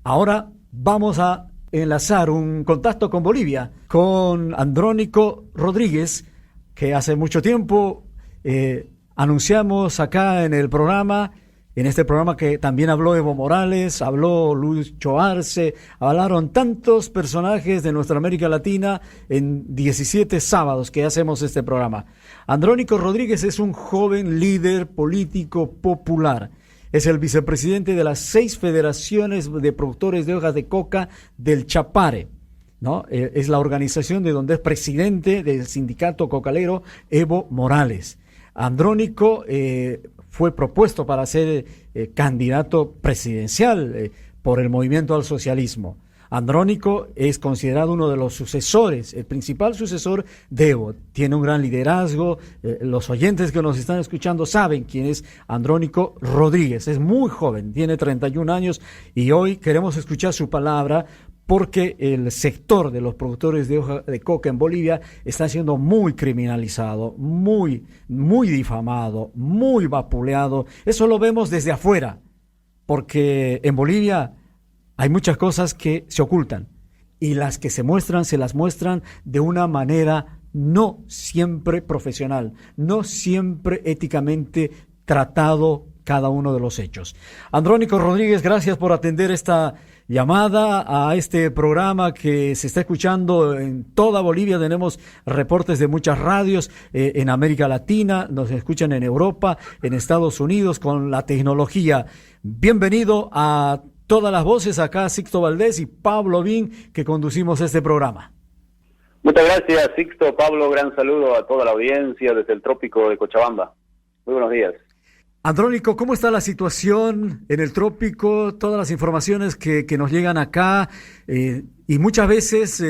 Ahora vamos a enlazar un contacto con Bolivia, con Andrónico Rodríguez, que hace mucho tiempo anunciamos acá en este programa que también habló Evo Morales, habló Lucho Arce, hablaron tantos personajes de nuestra América Latina en 17 sábados que hacemos este programa. Andrónico Rodríguez es un joven líder político popular. Es el vicepresidente de las 6 federaciones de productores de hojas de coca del Chapare, ¿no? Es la organización de donde es presidente del sindicato cocalero Evo Morales. Andrónico fue propuesto para ser candidato presidencial por el Movimiento al Socialismo. Andrónico es considerado uno de los sucesores, el principal sucesor de Evo. Tiene un gran liderazgo. Los oyentes que nos están escuchando saben quién es Andrónico Rodríguez. Es muy joven, tiene 31 años y hoy queremos escuchar su palabra porque el sector de los productores de hoja de coca en Bolivia está siendo muy criminalizado, muy difamado, muy vapuleado. Eso lo vemos desde afuera, porque en Bolivia hay muchas cosas que se ocultan y las que se las muestran de una manera no siempre profesional, no siempre éticamente tratado cada uno de los hechos. Andrónico Rodríguez, gracias por atender esta llamada a este programa que se está escuchando en toda Bolivia. Tenemos reportes de muchas radios en América Latina, nos escuchan en Europa, en Estados Unidos con la tecnología. Bienvenido a todas las voces, acá Sixto Valdés y Pablo Bin, que conducimos este programa. Muchas gracias, Sixto. Pablo, gran saludo a toda la audiencia desde el trópico de Cochabamba. Muy buenos días. Andrónico, ¿cómo está la situación en el trópico? Todas las informaciones que nos llegan acá y muchas veces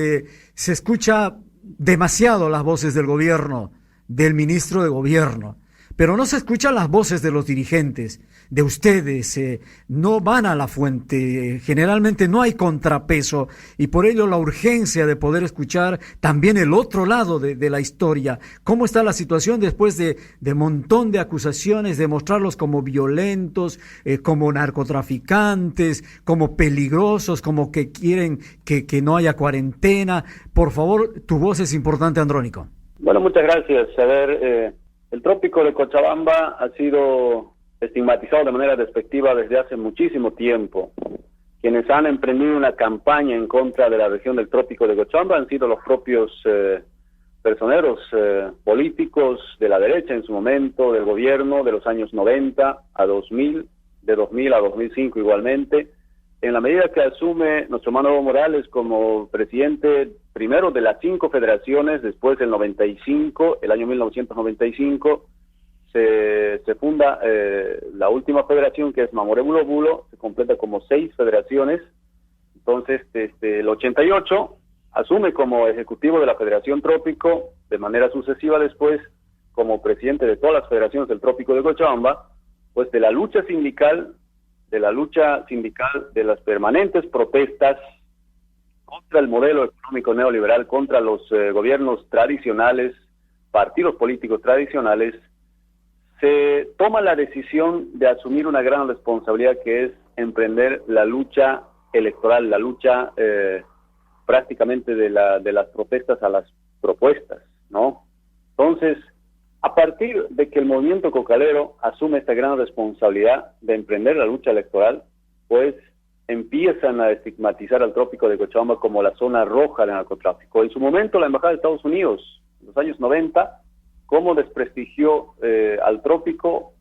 se escucha demasiado las voces del gobierno, del ministro de gobierno, pero no se escuchan las voces de los dirigentes, de ustedes, no van a la fuente, generalmente no hay contrapeso y por ello la urgencia de poder escuchar también el otro lado de la historia. ¿Cómo está la situación después de montón de acusaciones, de mostrarlos como violentos, como narcotraficantes, como peligrosos, como que quieren que no haya cuarentena? Por favor, tu voz es importante, Andrónico. Bueno, muchas gracias. A ver, el trópico de Cochabamba ha sido estigmatizado de manera despectiva desde hace muchísimo tiempo. Quienes han emprendido una campaña en contra de la región del trópico de Cochabamba han sido los propios personeros políticos de la derecha en su momento, del gobierno de los años 90 a 2000, de 2000 a 2005 igualmente. En la medida que asume nuestro hermano Evo Morales como presidente primero de las 5 federaciones, después del 95, el año 1995, se funda la última federación, que es Mamoré Bulo Bulo, se completa como 6 federaciones. Entonces, el 88 asume como ejecutivo de la Federación Trópico, de manera sucesiva después como presidente de todas las federaciones del Trópico de Cochabamba, pues de la lucha sindical, de las permanentes protestas contra el modelo económico neoliberal, contra los gobiernos tradicionales, partidos políticos tradicionales, se toma la decisión de asumir una gran responsabilidad, que es emprender la lucha electoral, la lucha prácticamente de las protestas a las propuestas, ¿no? Entonces, a partir de que el movimiento cocalero asume esta gran responsabilidad de emprender la lucha electoral, pues empiezan a estigmatizar al trópico de Cochabamba como la zona roja del narcotráfico. En su momento, la Embajada de Estados Unidos, en los años 90, cómo desprestigió al trópico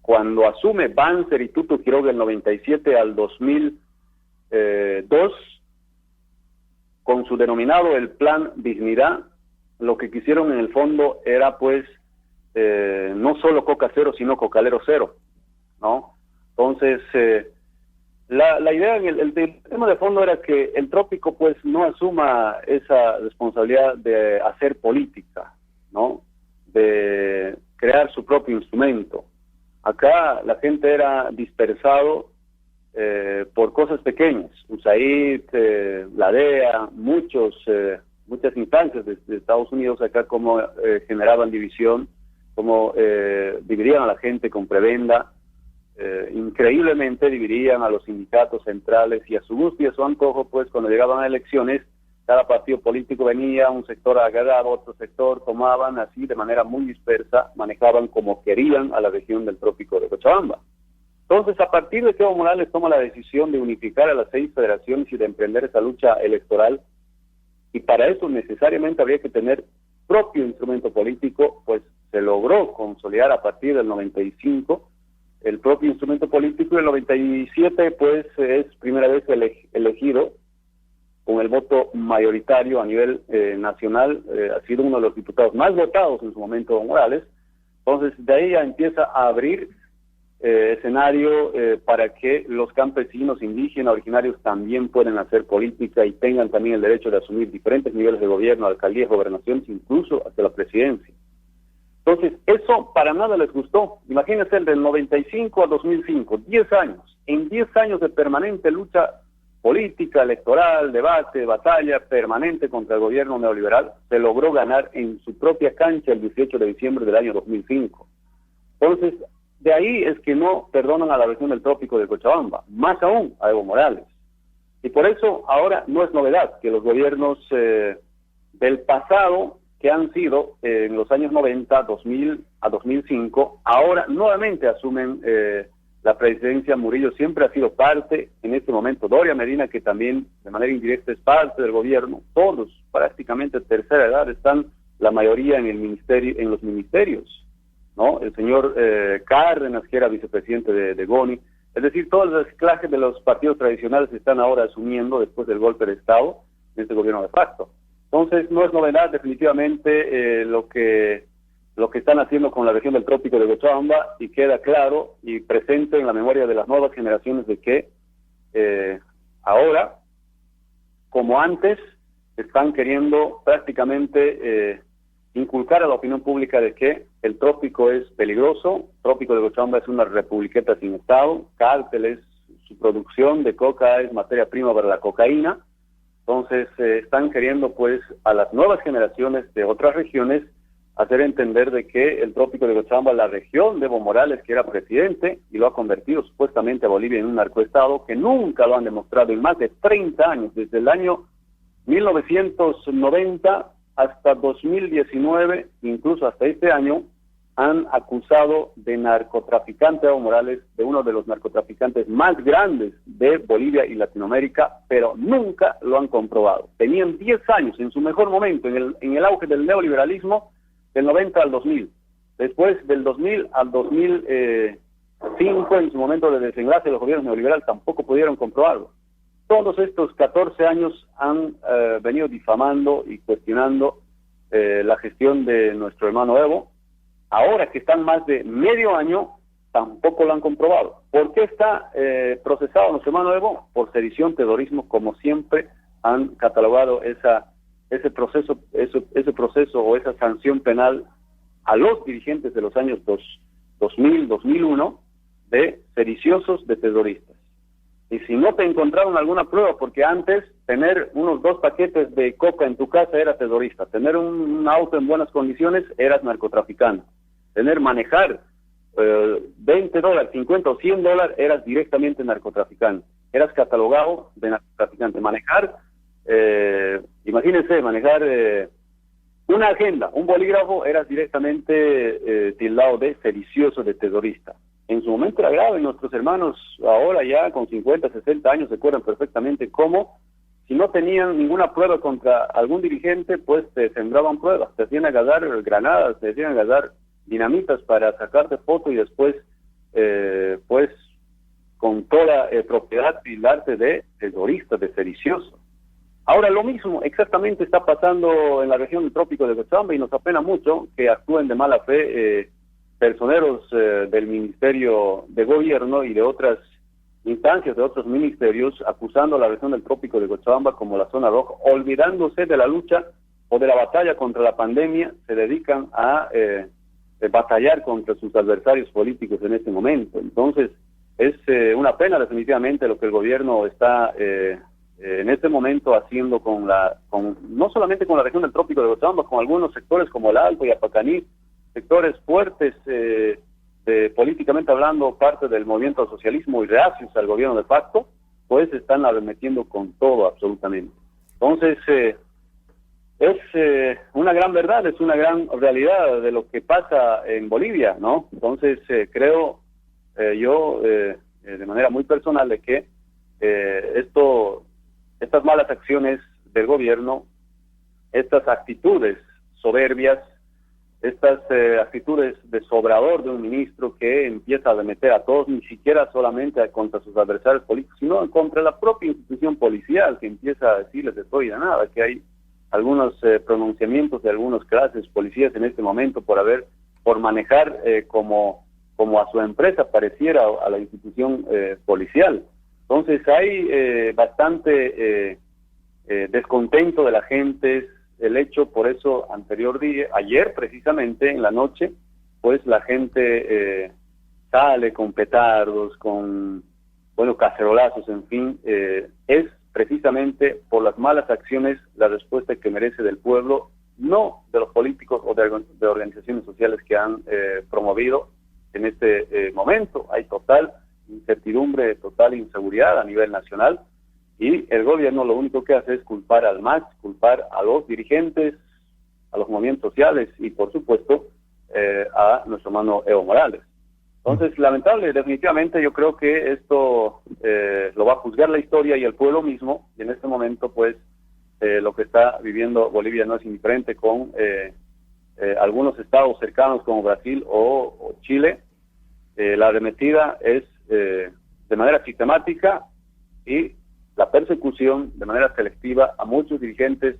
cuando asume Banzer y Tuto Quiroga del 97 al 2002, con su denominado el Plan Dignidad. Lo que quisieron en el fondo era pues no solo Coca Cero, sino Cocalero Cero, ¿no? Entonces, la idea, el tema de fondo era que el trópico pues no asuma esa responsabilidad de hacer política, ¿no? De crear su propio instrumento. Acá la gente era dispersado por cosas pequeñas. USAID, la DEA, muchas instancias de Estados Unidos acá como generaban división, como dividían a la gente con prebenda, increíblemente dividían a los sindicatos centrales y a su gusto y a su antojo, pues cuando llegaban a elecciones, cada partido político venía, un sector agarraba, otro sector tomaban, así de manera muy dispersa, manejaban como querían a la región del trópico de Cochabamba. Entonces, a partir de que Evo Morales toma la decisión de unificar a las 6 federaciones y de emprender esa lucha electoral, y para eso necesariamente habría que tener propio instrumento político, pues se logró consolidar a partir del 95 el propio instrumento político, y en el 97 pues es primera vez elegido con el voto mayoritario a nivel nacional, ha sido uno de los diputados más votados en su momento, Evo Morales. Entonces de ahí ya empieza a abrir escenario para que los campesinos indígenas originarios también puedan hacer política y tengan también el derecho de asumir diferentes niveles de gobierno, alcaldías, gobernaciones, incluso hasta la presidencia. Entonces, eso para nada les gustó. Imagínense, del 95 a 2005, 10 años. En 10 años de permanente lucha política, electoral, debate, batalla permanente contra el gobierno neoliberal, se logró ganar en su propia cancha el 18 de diciembre del año 2005. Entonces, de ahí es que no perdonan a la región del trópico de Cochabamba, más aún a Evo Morales. Y por eso ahora no es novedad que los gobiernos del pasado, que han sido en los años 90, 2000 a 2005, ahora nuevamente asumen la presidencia. Murillo siempre ha sido parte, en este momento Doria Medina, que también de manera indirecta es parte del gobierno. Todos prácticamente de tercera edad están la mayoría en el ministerio, en los ministerios, ¿no? El señor Cárdenas, que era vicepresidente de GONI, es decir, todas las clases de los partidos tradicionales están ahora asumiendo después del golpe de Estado en este gobierno de facto. Entonces, no es novedad definitivamente lo que están haciendo con la región del trópico de Cochabamba, y queda claro y presente en la memoria de las nuevas generaciones de que ahora, como antes, están queriendo prácticamente inculcar a la opinión pública de que el trópico es peligroso, el trópico de Cochabamba es una republiqueta sin Estado, cárteles, su producción de coca es materia prima para la cocaína. Entonces están queriendo pues a las nuevas generaciones de otras regiones hacer entender de que el trópico de Cochabamba, la región de Evo Morales, que era presidente y lo ha convertido supuestamente a Bolivia en un narcoestado, que nunca lo han demostrado en más de 30 años, desde el año 1990 hasta 2019, incluso hasta este año, han acusado de narcotraficante a Evo Morales, de uno de los narcotraficantes más grandes de Bolivia y Latinoamérica, pero nunca lo han comprobado. Tenían 10 años en su mejor momento, en el auge del neoliberalismo, del 90 al 2000. Después del 2000 al 2005, en su momento de desenlace, los gobiernos neoliberales tampoco pudieron comprobarlo. Todos estos 14 años han venido difamando y cuestionando la gestión de nuestro hermano Evo. Ahora que están más de medio año, tampoco lo han comprobado. ¿Por qué está procesado nuestro hermano Evo? Por sedición, terrorismo, como siempre han catalogado ese proceso o esa sanción penal a los dirigentes de los años 2000, 2001, de sediciosos, de terroristas. Y si no te encontraron alguna prueba, porque antes tener unos 2 paquetes de coca en tu casa era terrorista, tener un auto en buenas condiciones eras narcotraficante, manejar $20, 50 o $100 eras directamente narcotraficante, eras catalogado de narcotraficante. Imagínense, manejar una agenda, un bolígrafo, eras directamente tildado de sedicioso, de terrorista. En su momento era grave, y nuestros hermanos ahora ya con 50, 60 años se acuerdan perfectamente cómo, si no tenían ninguna prueba contra algún dirigente, pues te sembraban pruebas, te hacían agarrar granadas, te hacían agarrar dinamitas para sacarte foto y después, pues, con toda propiedad tildarte de terrorista, de sedicioso. Ahora lo mismo exactamente está pasando en la región del trópico de Cochabamba, y nos apena mucho que actúen de mala fe personeros del Ministerio de Gobierno y de otras instancias, de otros ministerios, acusando a la región del trópico de Cochabamba como la zona roja, olvidándose de la lucha o de la batalla contra la pandemia. Se dedican a batallar contra sus adversarios políticos en este momento. Entonces es una pena definitivamente lo que el gobierno está en este momento haciendo no solamente con la región del trópico de Cochabamba, con algunos sectores como el Alto y Apacaní, sectores fuertes políticamente hablando, parte del movimiento al socialismo y reacios al gobierno de facto, pues están arremetiendo con todo absolutamente. Entonces, es una gran verdad, es una gran realidad de lo que pasa en Bolivia, ¿no? Entonces, creo yo, de manera muy personal, de que estas malas acciones del gobierno, estas actitudes soberbias, estas actitudes de sobrador de un ministro que empieza a arremeter a todos, ni siquiera solamente contra sus adversarios políticos, sino contra la propia institución policial, que empieza a decirles de todo y de nada, que hay algunos pronunciamientos de algunos clases policías en este momento por manejar como a su empresa pareciera a la institución policial. Entonces hay bastante descontento de la gente. El hecho, por eso, ayer precisamente en la noche, pues la gente sale con petardos, con, cacerolazos, en fin, es precisamente por las malas acciones la respuesta que merece del pueblo, no de los políticos o de organizaciones sociales que han promovido en este momento. Hay total incertidumbre, total inseguridad a nivel nacional, y el gobierno lo único que hace es culpar al MAS, culpar a los dirigentes, a los movimientos sociales y, por supuesto, a nuestro hermano Evo Morales. Entonces, lamentable, definitivamente yo creo que esto lo va a juzgar la historia y el pueblo mismo, y en este momento, pues, lo que está viviendo Bolivia no es indiferente con algunos estados cercanos como Brasil o Chile. La arremetida es de manera sistemática y la persecución de manera selectiva a muchos dirigentes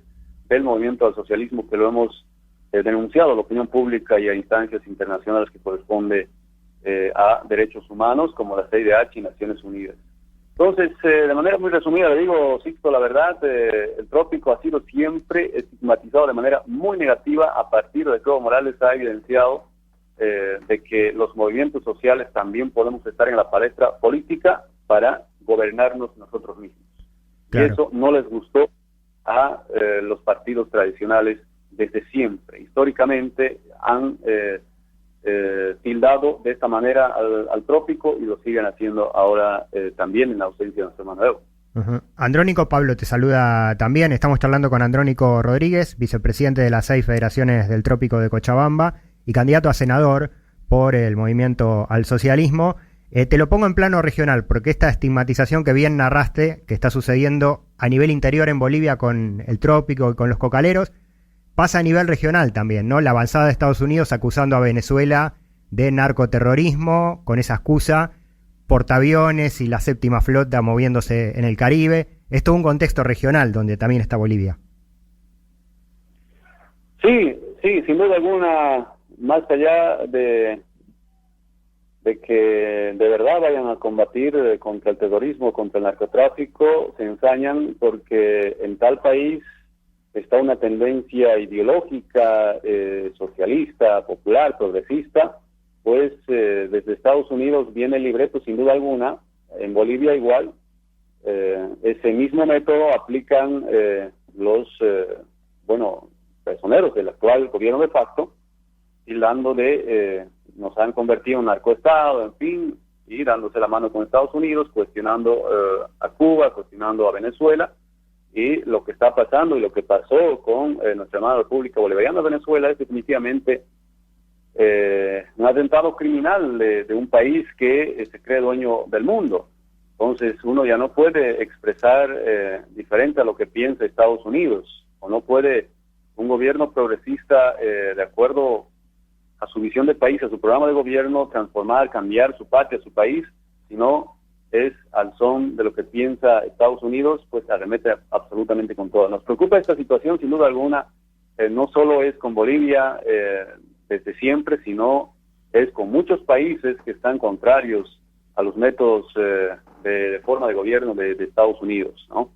del movimiento al socialismo que lo hemos denunciado a la opinión pública y a instancias internacionales que corresponde a derechos humanos como la CIDH y Naciones Unidas. Entonces, de manera muy resumida, le digo, Sixto, la verdad, el trópico ha sido siempre estigmatizado de manera muy negativa a partir de que Evo Morales ha evidenciado de que los movimientos sociales también podemos estar en la palestra política para gobernarnos nosotros mismos. Claro. Y eso no les gustó a los partidos tradicionales desde siempre. Históricamente han tildado de esta manera al trópico y lo siguen haciendo ahora también en ausencia de nuestro hermano Evo. Uh-huh. Andrónico, Pablo te saluda también. Estamos charlando con Andrónico Rodríguez, vicepresidente de las 6 federaciones del Trópico de Cochabamba y candidato a senador por el movimiento al socialismo. Te lo pongo en plano regional, porque esta estigmatización que bien narraste, que está sucediendo a nivel interior en Bolivia con el trópico y con los cocaleros, pasa a nivel regional también, ¿no? La avanzada de Estados Unidos acusando a Venezuela de narcoterrorismo, con esa excusa, portaaviones y la séptima flota moviéndose en el Caribe. Es todo un contexto regional donde también está Bolivia. Sí, sin duda alguna, más allá de que de verdad vayan a combatir contra el terrorismo, contra el narcotráfico, se ensañan porque en tal país está una tendencia ideológica, socialista, popular, progresista, pues desde Estados Unidos viene el libreto sin duda alguna, en Bolivia igual, ese mismo método aplican los personeros del actual gobierno de facto, tildando nos han convertido en un narcoestado, en fin, y dándose la mano con Estados Unidos, cuestionando a Cuba, cuestionando a Venezuela, y lo que está pasando y lo que pasó con nuestra hermana República Bolivariana de Venezuela es definitivamente un atentado criminal de un país que se cree dueño del mundo. Entonces uno ya no puede expresar diferente a lo que piensa Estados Unidos, o no puede un gobierno progresista de acuerdo a su visión de país, a su programa de gobierno, transformar, cambiar su patria, su país, sino es al son de lo que piensa Estados Unidos, pues arremete absolutamente con todo. Nos preocupa esta situación, sin duda alguna, no solo es con Bolivia desde siempre, sino es con muchos países que están contrarios a los métodos de forma de gobierno de Estados Unidos, ¿no?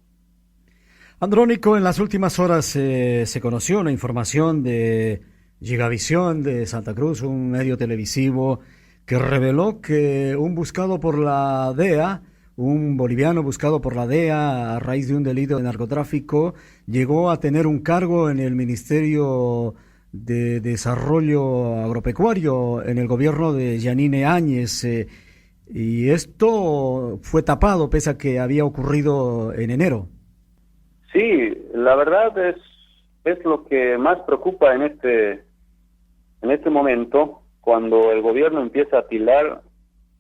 Andrónico, en las últimas horas se conoció una información de Gigavisión de Santa Cruz, un medio televisivo que reveló que un buscado por la DEA, un boliviano buscado por la DEA a raíz de un delito de narcotráfico, llegó a tener un cargo en el Ministerio de Desarrollo Agropecuario en el gobierno de Yanine Áñez, y esto fue tapado pese a que había ocurrido en enero. Sí, la verdad es lo que más preocupa en este momento, cuando el gobierno empieza a tildar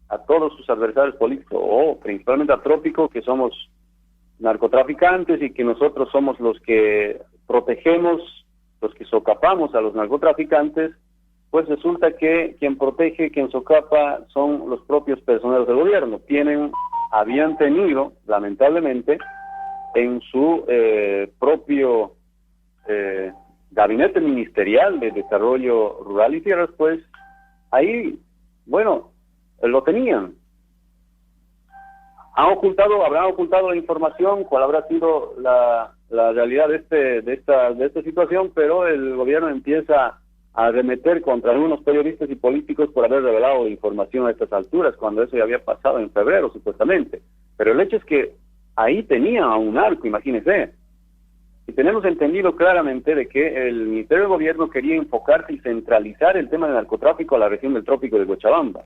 a todos sus adversarios políticos, o principalmente a Trópico, que somos narcotraficantes y que nosotros somos los que protegemos, los que socapamos a los narcotraficantes. Pues resulta que quien protege, quien socapa son los propios personeros del gobierno. Habían tenido, lamentablemente, en su propio gabinete ministerial de desarrollo rural y tierras, pues ahí, bueno, lo tenían. Habrán ocultado la información, cuál habrá sido la realidad de esta situación, pero el gobierno empieza a arremeter contra algunos periodistas y políticos por haber revelado información a estas alturas, cuando eso ya había pasado en febrero, supuestamente. Pero el hecho es que ahí tenía a un narco, imagínense. Y tenemos entendido claramente de que el Ministerio de Gobierno quería enfocarse y centralizar el tema del narcotráfico a la región del Trópico de Cochabamba,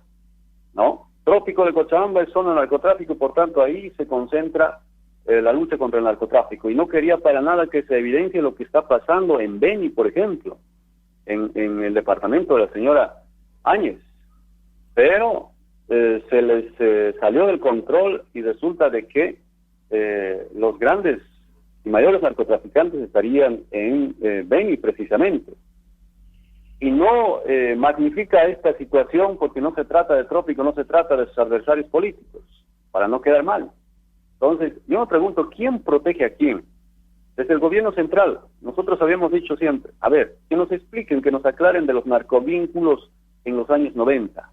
¿no? Trópico de Cochabamba es zona de narcotráfico, por tanto ahí se concentra la lucha contra el narcotráfico, y no quería para nada que se evidencie lo que está pasando en Beni, por ejemplo, en el departamento de la señora Áñez. Pero se les salió del control, y resulta de que los grandes y mayores narcotraficantes estarían en Beni precisamente. Y no magnifica esta situación, porque no se trata de Trópico, no se trata de sus adversarios políticos, para no quedar mal. Entonces, yo me pregunto, ¿quién protege a quién? Desde el gobierno central, nosotros habíamos dicho siempre, a ver, que nos expliquen, que nos aclaren de los narcovínculos en los años 90,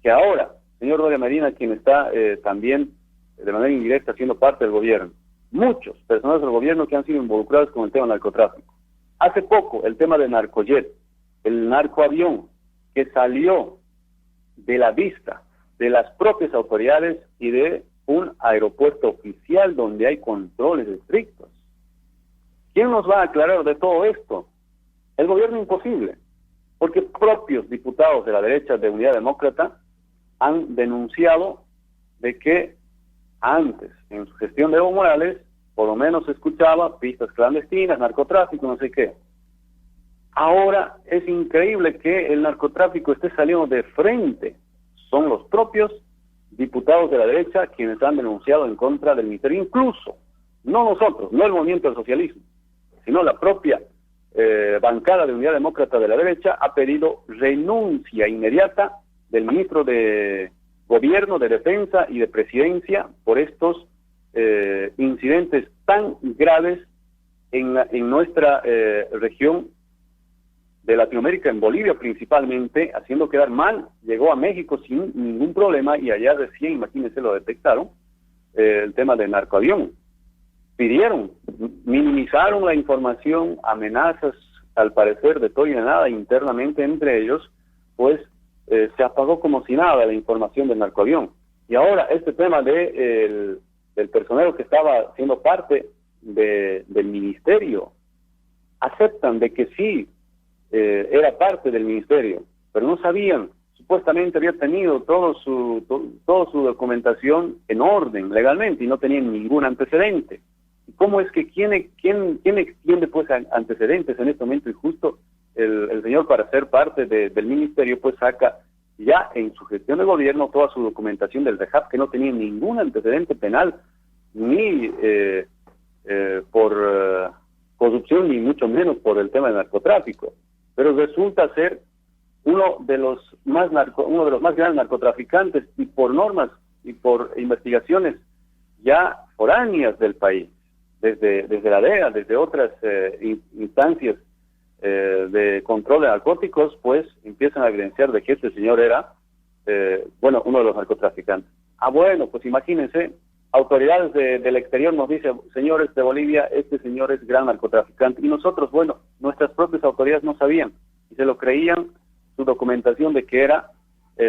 que ahora, señor Doria Medina, quien está también de manera indirecta siendo parte del gobierno, muchos personajes del gobierno que han sido involucrados con el tema del narcotráfico. Hace poco, el tema de Narcojet, el narcoavión, que salió de la vista de las propias autoridades y de un aeropuerto oficial donde hay controles estrictos. ¿Quién nos va a aclarar de todo esto? El gobierno, imposible, porque propios diputados de la derecha de Unidad Demócrata han denunciado de que antes, en su gestión de Evo Morales, por lo menos se escuchaba pistas clandestinas, narcotráfico, no sé qué. Ahora es increíble que el narcotráfico esté saliendo de frente. Son los propios diputados de la derecha quienes han denunciado en contra del ministerio, incluso, no nosotros, no el movimiento del socialismo, sino la propia bancada de Unidad Demócrata de la derecha ha pedido renuncia inmediata del ministro de Gobierno, de Defensa y de Presidencia por estos incidentes tan graves en nuestra región de Latinoamérica, en Bolivia principalmente, haciendo quedar mal. Llegó a México sin ningún problema, y allá recién, imagínense, lo detectaron, el tema del narcoavión. Minimizaron la información, amenazas, al parecer, de todo y de nada internamente entre ellos, pues se apagó como si nada la información del narcoavión. Y ahora este tema del personero que estaba siendo parte del ministerio, aceptan de que sí, era parte del ministerio, pero no sabían. Supuestamente había tenido toda su documentación en orden legalmente y no tenían ningún antecedente. ¿Y cómo es que quién extiende pues antecedentes en este momento? Y justo el señor, para ser parte del ministerio, pues saca ya en su gestión de gobierno toda su documentación del REHAP, que no tenía ningún antecedente penal, ni por corrupción, ni mucho menos por el tema del narcotráfico. Pero resulta ser uno de los más grandes narcotraficantes, y por normas y por investigaciones ya foráneas del país, desde la DEA, desde otras instancias de control de narcóticos, pues empiezan a evidenciar de que este señor era, uno de los narcotraficantes. Bueno, pues imagínense, autoridades del exterior nos dicen, señores de Bolivia, este señor es gran narcotraficante, y nosotros, nuestras propias autoridades no sabían, y se lo creían, su documentación de que era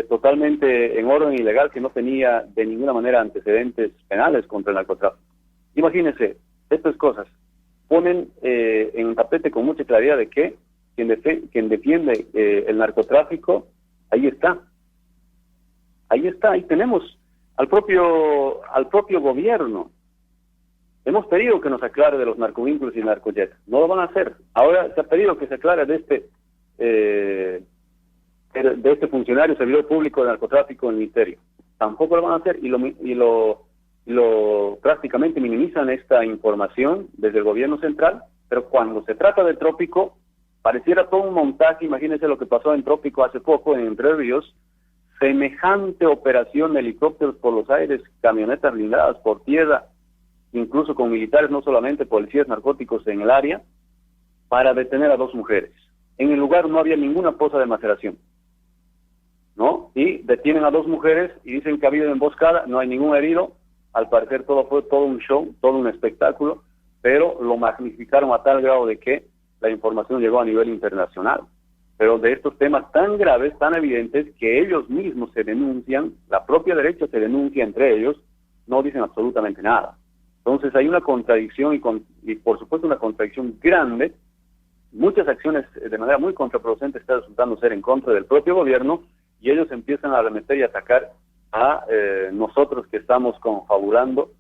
totalmente en orden y legal, que no tenía de ninguna manera antecedentes penales contra el narcotráfico. Imagínense, estas cosas ponen en tapete con mucha claridad de que quien defiende el narcotráfico, ahí está. Ahí tenemos al propio gobierno. Hemos pedido que nos aclare de los narcovínculos y narcojet. No lo van a hacer. Ahora se ha pedido que se aclare de este funcionario, servidor público de narcotráfico en el ministerio. Tampoco lo van a hacer y lo prácticamente minimizan esta información desde el gobierno central, pero cuando se trata del trópico, pareciera todo un montaje. Imagínense lo que pasó en Trópico hace poco en Entre Ríos, semejante operación de helicópteros por los aires, camionetas blindadas por tierra, incluso con militares, no solamente policías narcóticos en el área, para detener a 2 mujeres. En el lugar no había ninguna fosa de maceración, ¿no? Y detienen a 2 mujeres y dicen que ha habido emboscada, no hay ningún herido. Al parecer todo fue todo un show, todo un espectáculo, pero lo magnificaron a tal grado de que la información llegó a nivel internacional. Pero de estos temas tan graves, tan evidentes, que ellos mismos se denuncian, la propia derecha se denuncia entre ellos, no dicen absolutamente nada. Entonces hay una contradicción y por supuesto una contradicción grande. Muchas acciones de manera muy contraproducente están resultando ser en contra del propio gobierno, y ellos empiezan a arremeter y atacar a nosotros que estamos confabulando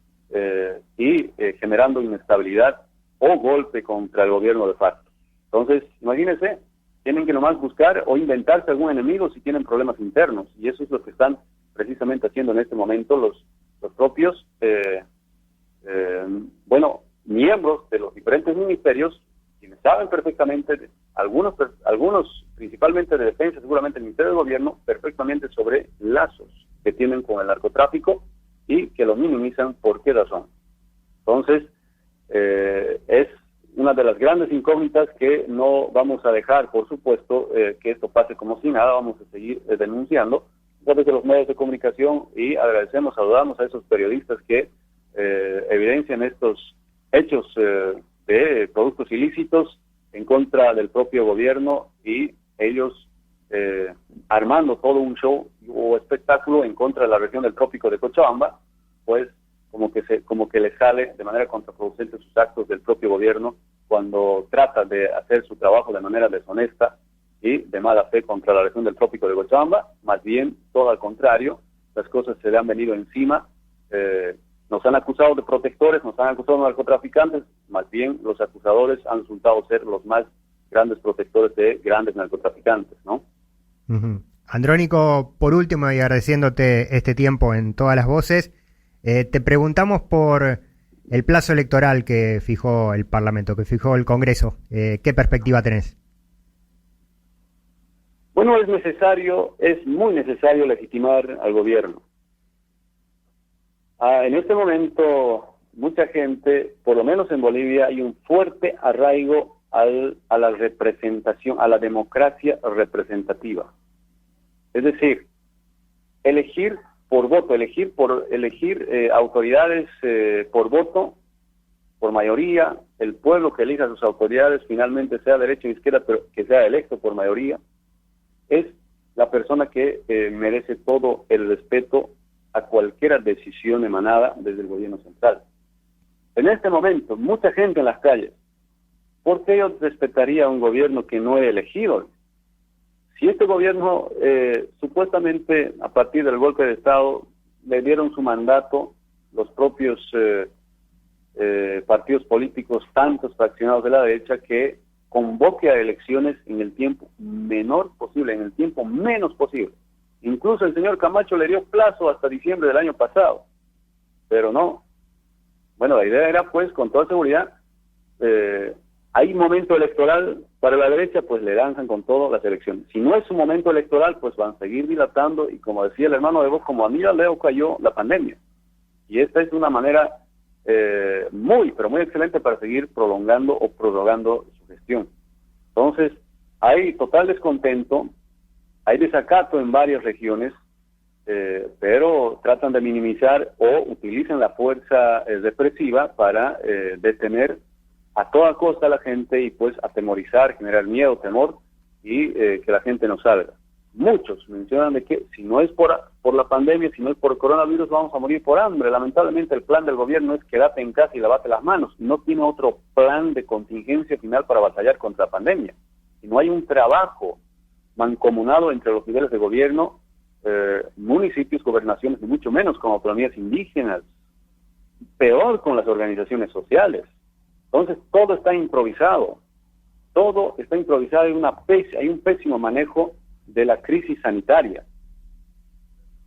y generando inestabilidad o golpe contra el gobierno de facto. Entonces, imagínense, tienen que nomás buscar o inventarse algún enemigo si tienen problemas internos, y eso es lo que están precisamente haciendo en este momento los propios miembros de los diferentes ministerios, quienes saben perfectamente, algunos principalmente de defensa, seguramente el Ministerio de Gobierno, perfectamente sobre lazos que tienen con el narcotráfico y que lo minimizan. ¿Por qué razón? Entonces, es una de las grandes incógnitas que no vamos a dejar, por supuesto, que esto pase como si nada. Vamos a seguir denunciando a través de los medios de comunicación, y saludamos a esos periodistas que evidencian estos hechos de productos ilícitos en contra del propio gobierno, y ellos armando todo un show o espectáculo en contra de la región del Trópico de Cochabamba, pues como que les sale de manera contraproducente sus actos del propio gobierno cuando trata de hacer su trabajo de manera deshonesta y de mala fe contra la región del Trópico de Cochabamba. Más bien, todo al contrario, las cosas se le han venido encima. Nos han acusado de protectores, nos han acusado de narcotraficantes, más bien los acusadores han resultado ser los más grandes protectores de grandes narcotraficantes, ¿no? Uh-huh. Andrónico, por último, y agradeciéndote este tiempo en todas las voces, te preguntamos por el plazo electoral que fijó el Parlamento, que fijó el Congreso. ¿Qué perspectiva tenés? Bueno, es muy necesario legitimar al gobierno. En este momento, mucha gente, por lo menos en Bolivia, hay un fuerte arraigo a la representación, a la democracia representativa. Es decir, elegir por voto, elegir autoridades por voto, por mayoría, el pueblo que elija a sus autoridades, finalmente sea derecha o izquierda, pero que sea electo por mayoría, es la persona que merece todo el respeto a cualquier decisión emanada desde el gobierno central. En este momento, mucha gente en las calles, ¿por qué yo respetaría a un gobierno que no he elegido? Si este gobierno, supuestamente, a partir del golpe de Estado, le dieron su mandato los propios partidos políticos, tantos fraccionados de la derecha, que convoque a elecciones en el tiempo menor posible, en el tiempo menos posible. Incluso el señor Camacho le dio plazo hasta diciembre del año pasado, pero no. Bueno, la idea era, pues, con toda seguridad, hay momento electoral para la derecha, pues le lanzan con todo las elecciones. Si no es su momento electoral, pues van a seguir dilatando, y como decía el hermano de Vos, como a mí al Leo cayó la pandemia. Y esta es una manera muy excelente para seguir prolongando o prorrogando su gestión. Entonces, hay total descontento, hay desacato en varias regiones, pero tratan de minimizar o utilizan la fuerza represiva para detener a toda costa a la gente y pues atemorizar, generar miedo, temor, y que la gente no salga. Muchos mencionan de que si no es por la pandemia, si no es por el coronavirus, vamos a morir por hambre. Lamentablemente el plan del gobierno es quédate en casa y lavate las manos. No tiene otro plan de contingencia final para batallar contra la pandemia. y no hay un trabajo mancomunado entre los niveles de gobierno, municipios, gobernaciones, y mucho menos con autonomías indígenas, peor con las organizaciones sociales. Entonces todo está improvisado, hay un pésimo manejo de la crisis sanitaria.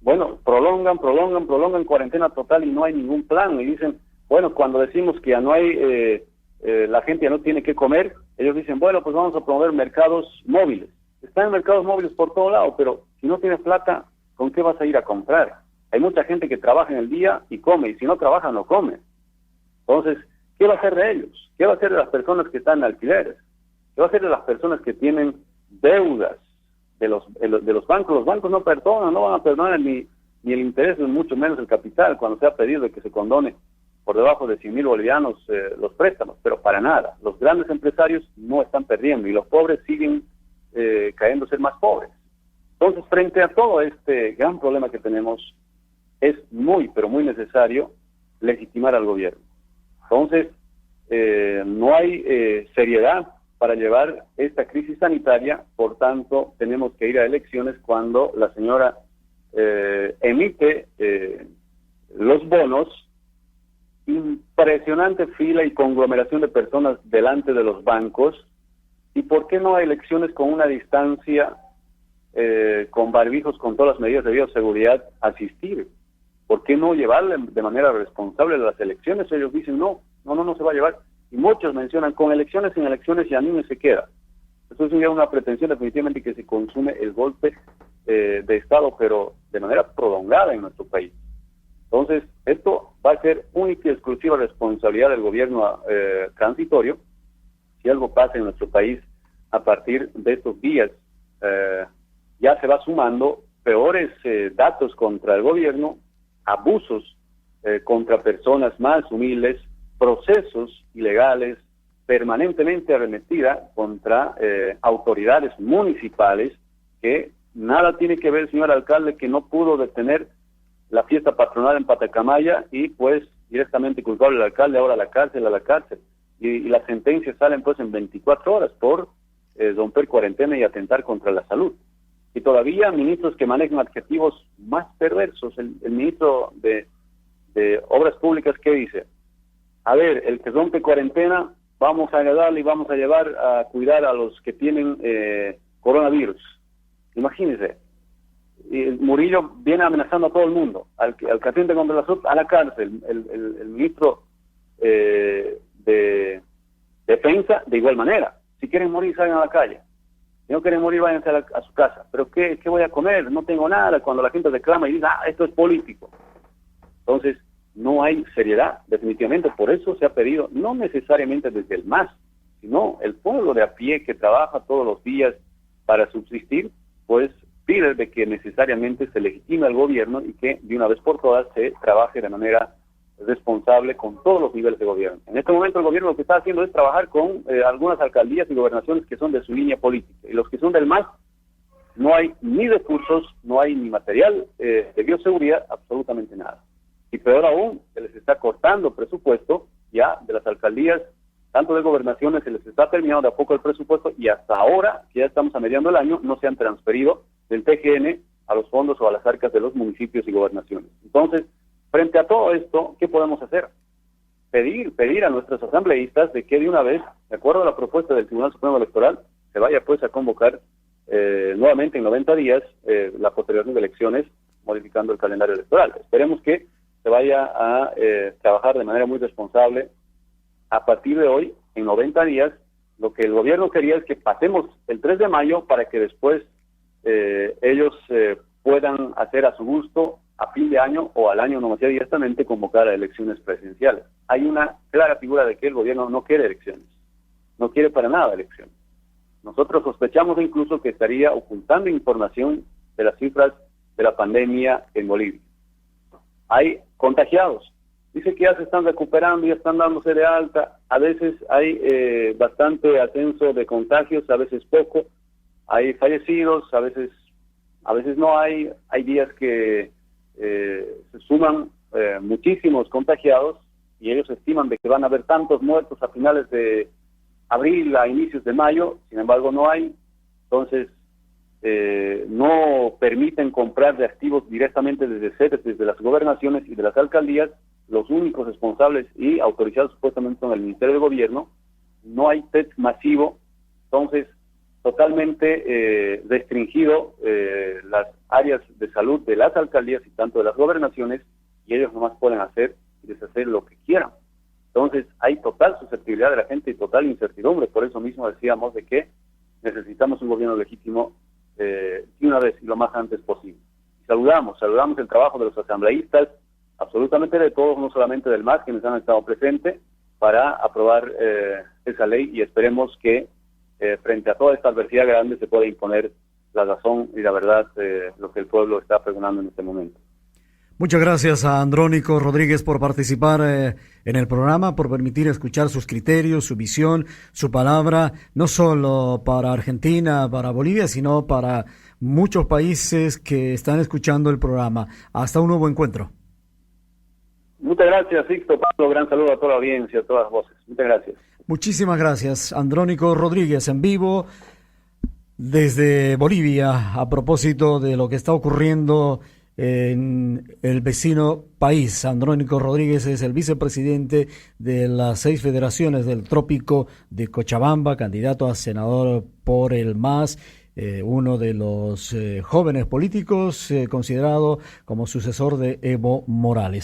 Bueno, prolongan cuarentena total y no hay ningún plan, y dicen, bueno, cuando decimos que ya no hay, la gente ya no tiene que comer, ellos dicen, bueno, pues vamos a promover mercados móviles. Están en mercados móviles por todo lado, pero si no tienes plata, ¿con qué vas a ir a comprar? Hay mucha gente que trabaja en el día y come, y si no trabaja, no come. Entonces, ¿qué va a hacer de ellos? ¿Qué va a hacer de las personas que están en alquileres? ¿Qué va a hacer de las personas que tienen deudas de los bancos? Los bancos no perdonan, no van a perdonar ni el interés, ni mucho menos el capital, cuando se ha pedido de que se condone por debajo de 100.000 bolivianos los préstamos, pero para nada. Los grandes empresarios no están perdiendo y los pobres siguen cayendo a ser más pobres. Entonces, frente a todo este gran problema que tenemos, es muy, pero muy necesario legitimar al gobierno. Entonces, no hay seriedad para llevar esta crisis sanitaria, por tanto, tenemos que ir a elecciones cuando la señora emite los bonos, impresionante fila y conglomeración de personas delante de los bancos, y ¿por qué no elecciones con una distancia, con barbijos, con todas las medidas de bioseguridad, asistir? ¿Por qué no llevarle de manera responsable las elecciones? Ellos dicen, no se va a llevar. Y muchos mencionan, con elecciones, sin elecciones, y a mí me se queda. Eso es una pretensión definitivamente que se consume el golpe de Estado, pero de manera prolongada en nuestro país. Entonces, esto va a ser única y exclusiva responsabilidad del gobierno transitorio. Si algo pasa en nuestro país a partir de estos días, ya se va sumando peores datos contra el gobierno, abusos contra personas más humildes, procesos ilegales, permanentemente arremetida contra autoridades municipales, que nada tiene que ver, señor alcalde, que no pudo detener la fiesta patronal en Patacamaya y pues directamente culpable al alcalde, ahora a la cárcel. Y las sentencias salen pues en 24 horas por romper cuarentena y atentar contra la salud. Y todavía ministros que manejan adjetivos más perversos. El ministro de Obras Públicas, ¿qué dice? A ver, el que rompe cuarentena, vamos a ayudarle y vamos a llevar a cuidar a los que tienen coronavirus. Imagínense. Y Murillo viene amenazando a todo el mundo. Al que atente contra la salud, a la cárcel. El ministro de Defensa, de igual manera. Si quieren morir, salgan a la calle. Si no quieren morir, váyanse a su casa. ¿Pero qué voy a comer? No tengo nada. Cuando la gente reclama y dice, esto es político. Entonces, no hay seriedad, definitivamente. Por eso se ha pedido, no necesariamente desde el MAS, sino el pueblo de a pie que trabaja todos los días para subsistir, pues pide de que necesariamente se legitime al gobierno y que de una vez por todas se trabaje de manera responsable con todos los niveles de gobierno. En este momento el gobierno lo que está haciendo es trabajar con algunas alcaldías y gobernaciones que son de su línea política, y los que son del MAS no hay ni recursos, no hay ni material de bioseguridad, absolutamente nada. Y peor aún, se les está cortando presupuesto ya de las alcaldías, tanto de gobernaciones, se les está terminando de a poco el presupuesto, y hasta ahora, que ya estamos a mediando el año, no se han transferido del TGN a los fondos o a las arcas de los municipios y gobernaciones. Entonces, frente a todo esto, ¿qué podemos hacer? Pedir a nuestros asambleístas de que de una vez, de acuerdo a la propuesta del Tribunal Supremo Electoral, se vaya pues a convocar nuevamente en 90 días la postergación de elecciones, modificando el calendario electoral. Esperemos que se vaya a trabajar de manera muy responsable. A partir de hoy, en 90 días, lo que el gobierno quería es que pasemos el 3 de mayo para que después ellos puedan hacer a su gusto, a fin de año o al año no directamente, convocar a elecciones presidenciales. Hay una clara figura de que el gobierno no quiere elecciones, no quiere para nada elecciones. Nosotros sospechamos incluso que estaría ocultando información de las cifras de la pandemia en Bolivia. Hay contagiados, dice que ya se están recuperando, ya están dándose de alta, a veces hay bastante ascenso de contagios, a veces poco, hay fallecidos, a veces no hay días que se suman muchísimos contagiados, y ellos estiman de que van a haber tantos muertos a finales de abril a inicios de mayo, sin embargo no hay, entonces no permiten comprar de activos directamente desde CETES, desde las gobernaciones y de las alcaldías. Los únicos responsables y autorizados supuestamente son el Ministerio de Gobierno. No hay PET masivo, entonces totalmente restringido las áreas de salud de las alcaldías y tanto de las gobernaciones, y ellos nomás pueden hacer y deshacer lo que quieran. Entonces hay total susceptibilidad de la gente y total incertidumbre. Por eso mismo decíamos de que necesitamos un gobierno legítimo de una vez y lo más antes posible. Y saludamos el trabajo de los asambleístas, absolutamente de todos, no solamente del MAS, quienes han estado presentes para aprobar esa ley, y esperemos que frente a toda esta adversidad grande se pueda imponer la razón y la verdad de lo que el pueblo está pregonando en este momento. Muchas gracias a Andrónico Rodríguez por participar en el programa, por permitir escuchar sus criterios, su visión, su palabra, no solo para Argentina, para Bolivia, sino para muchos países que están escuchando el programa. Hasta un nuevo encuentro. Muchas gracias, Sixto, Pablo, gran saludo a toda la audiencia, a todas las voces. Muchas gracias. Muchísimas gracias, Andrónico Rodríguez, en vivo desde Bolivia, a propósito de lo que está ocurriendo en el vecino país. Andrónico Rodríguez es el vicepresidente de las 6 federaciones del Trópico de Cochabamba, candidato a senador por el MAS, uno de los jóvenes políticos considerado como sucesor de Evo Morales.